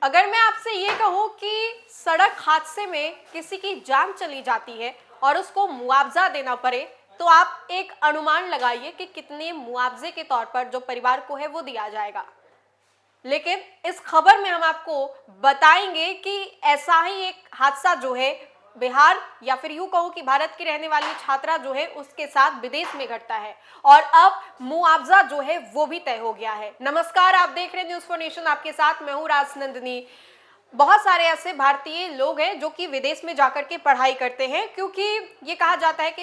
अगर मैं आपसे ये कहूँ कि सड़क हादसे में किसी की जान चली जाती है और उसको मुआवजा देना पड़े, तो आप एक अनुमान लगाइए कि कितने मुआवजे के तौर पर जो परिवार को है वो दिया जाएगा। लेकिन इस खबर में हम आपको बताएंगे कि ऐसा ही एक हादसा जो है बिहार या फिर यूं कहूं कि भारत की रहने वाली छात्रा जो है उसके साथ विदेश में घटता है और अब मुआवजा जो है वो भी तय हो गया है। नमस्कार, आप देख रहे हैं न्यूज़ फॉर नेशन, आपके साथ मैं हूं राजनंदिनी। बहुत सारे ऐसे भारतीय लोग हैं जो कि विदेश में जाकर के पढ़ाई करते हैं, क्योंकि ये कहा जाता है कि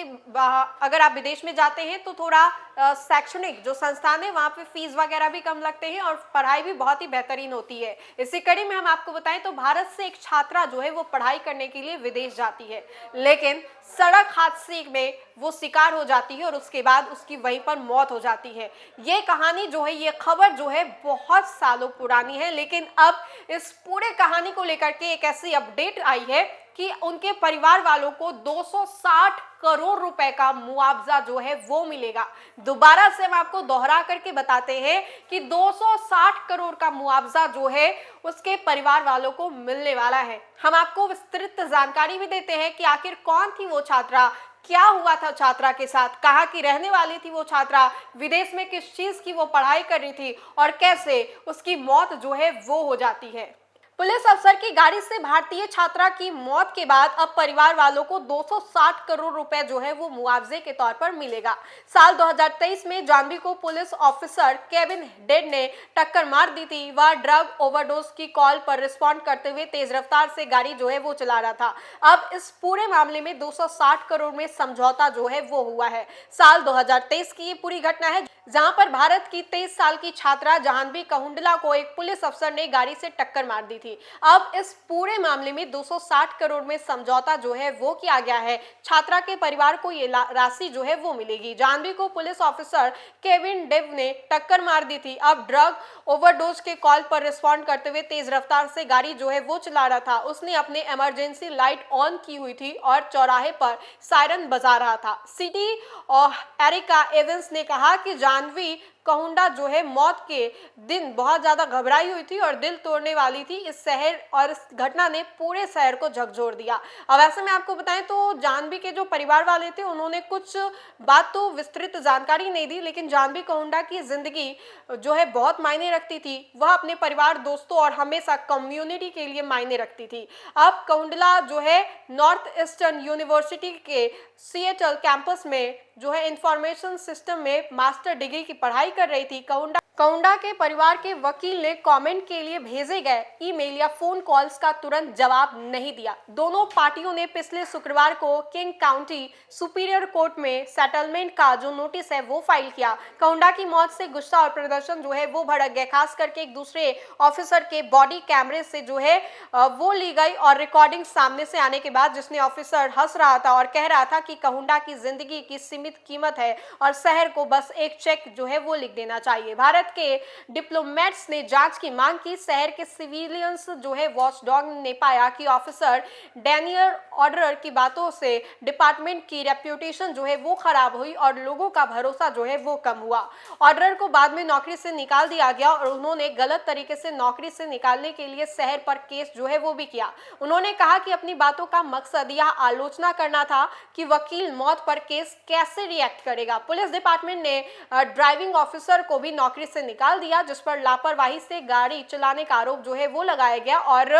अगर आप विदेश में जाते हैं तो थोड़ा शैक्षणिक जो संस्थान है वहाँ पे फीस वगैरह भी कम लगते हैं और पढ़ाई भी बहुत ही बेहतरीन होती है। इसी कड़ी में हम आपको बताएं तो भारत से एक छात्रा जो है वो पढ़ाई करने के लिए विदेश जाती है, लेकिन सड़क हादसे में वो शिकार हो जाती है और उसके बाद उसकी वहीं पर मौत हो जाती है। ये कहानी जो है, ये खबर जो है बहुत सालों पुरानी है, लेकिन अब इस पूरे कहानी को लेकर के एक ऐसी अपडेट आई है कि उनके परिवार वालों को 260 करोड़ रुपए का मुआवजा जो है वो मिलेगा। दोबारा से हम आपको दोहरा करके बताते हैं कि 260 करोड़ का मुआवजा जो है उसके परिवार वालों को मिलने वाला है। हम आपको विस्तृत जानकारी भी देते हैं कि आखिर कौन थी वो छात्रा, क्या हुआ था छात्रा के साथ, कहाँ की रहने वाली थी वो छात्रा, विदेश में किस चीज की वो पढ़ाई कर रही थी और कैसे उसकी मौत जो है वो हो जाती है। पुलिस अफसर की गाड़ी से भारतीय छात्रा की मौत के बाद अब परिवार वालों को 260 करोड़ रुपए जो है वो मुआवजे के तौर पर मिलेगा। साल 2023 में जानवी को पुलिस ऑफिसर केविन डेड ने टक्कर मार दी थी। वह ड्रग ओवरडोज की कॉल पर रिस्पॉन्ड करते हुए तेज रफ्तार से गाड़ी जो है वो चला रहा था। अब इस पूरे मामले में 260 करोड़ में समझौता जो है वो हुआ है। साल 2023 की ये पूरी घटना है, जहां पर भारत की 23 साल की छात्रा जाह्नवी कहुंडला को एक पुलिस अफसर ने गाड़ी से टक्कर मार दी थी। अब इस पूरे मामले में 260 करोड़ में समझौता जो है वो किया गया है। छात्रा के परिवार को ये राशि जो है वो मिलेगी। जाह्नवी को पुलिस ऑफिसर केविन डेव ने टक्कर मार दी थी। अब ड्रग ओवरडोज के कॉल पर रिस्पॉन्ड करते हुए तेज रफ्तार से गाड़ी जो है वो चला रहा था। उसने अपने इमरजेंसी लाइट ऑन की हुई थी और चौराहे पर सायरन बजा रहा था। सिटी एरिका एवेंस ने कहा कि जाह्नवी कहुंडा जो है मौत के दिन बहुत ज्यादा घबराई हुई थी और दिल तोड़ने वाली थी। इस शहर और इस घटना ने पूरे शहर को झकझोर दिया। अब ऐसे में आपको बताएं तो जाह्नवी के जो परिवार वाले थे उन्होंने कुछ बात तो विस्तृत जानकारी नहीं दी, लेकिन जाह्नवी कहुंडा की जिंदगी जो है बहुत मायने रखती थी। वह अपने परिवार, दोस्तों और हमेशा कम्युनिटी के लिए मायने रखती थी। अब कहुंडला जो है नॉर्थ ईस्टर्न यूनिवर्सिटी के सिएटल कैंपस में जो है इंफॉर्मेशन सिस्टम में मास्टर डिग्री की पढ़ाई कर रही थी। कहुंडा के परिवार के वकील ने कमेंट के लिए भेजे गए ईमेल या फोन कॉल्स का तुरंत जवाब नहीं दिया। दोनों पार्टियों ने पिछले शुक्रवार को किंग काउंटी सुपीरियर कोर्ट में सेटलमेंट का जो नोटिस है वो फाइल किया। कहुंडा की मौत से गुस्सा और प्रदर्शन जो है वो भड़क गए, खास करके एक दूसरे ऑफिसर के बॉडी कैमरे से जो है वो ली गई और रिकॉर्डिंग सामने से आने के बाद जिसने ऑफिसर हंस रहा था और कह रहा था कि कहुंडा की जिंदगी की सीमित कीमत है और शहर को बस एक चेक जो है वो लिख देना चाहिए। भारत के डिप्लोमेट्स ने जांच की मांग की। शहर के सिविलियंस जो है वॉचडॉग ने पाया कि ऑफिसर डैनियल ऑर्डर की बातों से डिपार्टमेंट की रेप्यूटेशन जो है वो खराब हुई और लोगों का भरोसा जो है वो कम हुआ। ऑर्डर को बाद में नौकरी से निकाल दिया गया और उन्होंने गलत तरीके से नौकरी से निकालने के लिए शहर पर केस जो है वो भी किया। उन्होंने कहा कि अपनी बातों का मकसद यह आलोचना करना था कि वकील मौत पर केस कैसे रिएक्ट करेगा। पुलिस डिपार्टमेंट ने ड्राइविंग ऑफिसर को भी नौकरी से निकाल दिया, जिस पर लापरवाही से गाड़ी चलाने का आरोप जो है वो लगाया गया और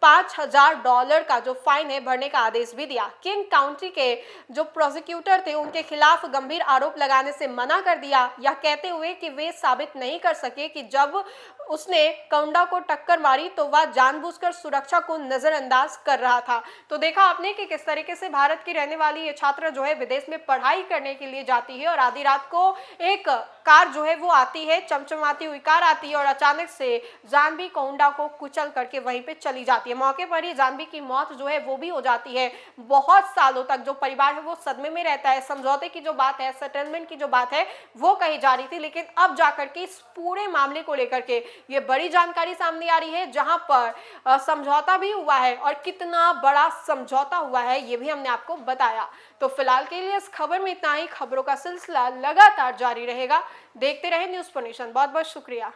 $5,000 का जो फाइन है भरने का आदेश भी दिया। किंग काउंटी के जो प्रोसिक्यूटर थे उनके खिलाफ गंभीर आरोप लगाने से मना कर दिया, यह कहते हुए कि वे साबित नहीं कर सके कि जब उसने कहुंडा को टक्कर मारी तो वह जानबूझकर सुरक्षा को नजरअंदाज कर रहा था। तो देखा आपने कि किस तरीके से भारत की रहने वाली ये छात्र जो है विदेश में पढ़ाई करने के लिए जाती है और आधी रात को एक कार जो है वो आती है, चमचमाती हुई कार आती है और अचानक से जाह्नवी कहुंडा को कुचल करके वहीं पे चली जाती है। मौके पर ही जाह्नवी की मौत जो है वो भी हो जाती है। बहुत सालों तक जो परिवार है वो सदमे में रहता है। समझौते की जो बात है, सेटलमेंट की जो बात है वो कही जा रही थी, लेकिन अब जाकर के इस पूरे मामले को लेकर के ये बड़ी जानकारी सामने आ रही है, जहां पर समझौता भी हुआ है और कितना बड़ा समझौता हुआ है ये भी हमने आपको बताया। तो फिलहाल के लिए इस खबर में इतना ही। खबरों का सिलसिला लगातार जारी रहेगा। देखते रहे न्यूज़ फॉर नेशन। बहुत बहुत शुक्रिया।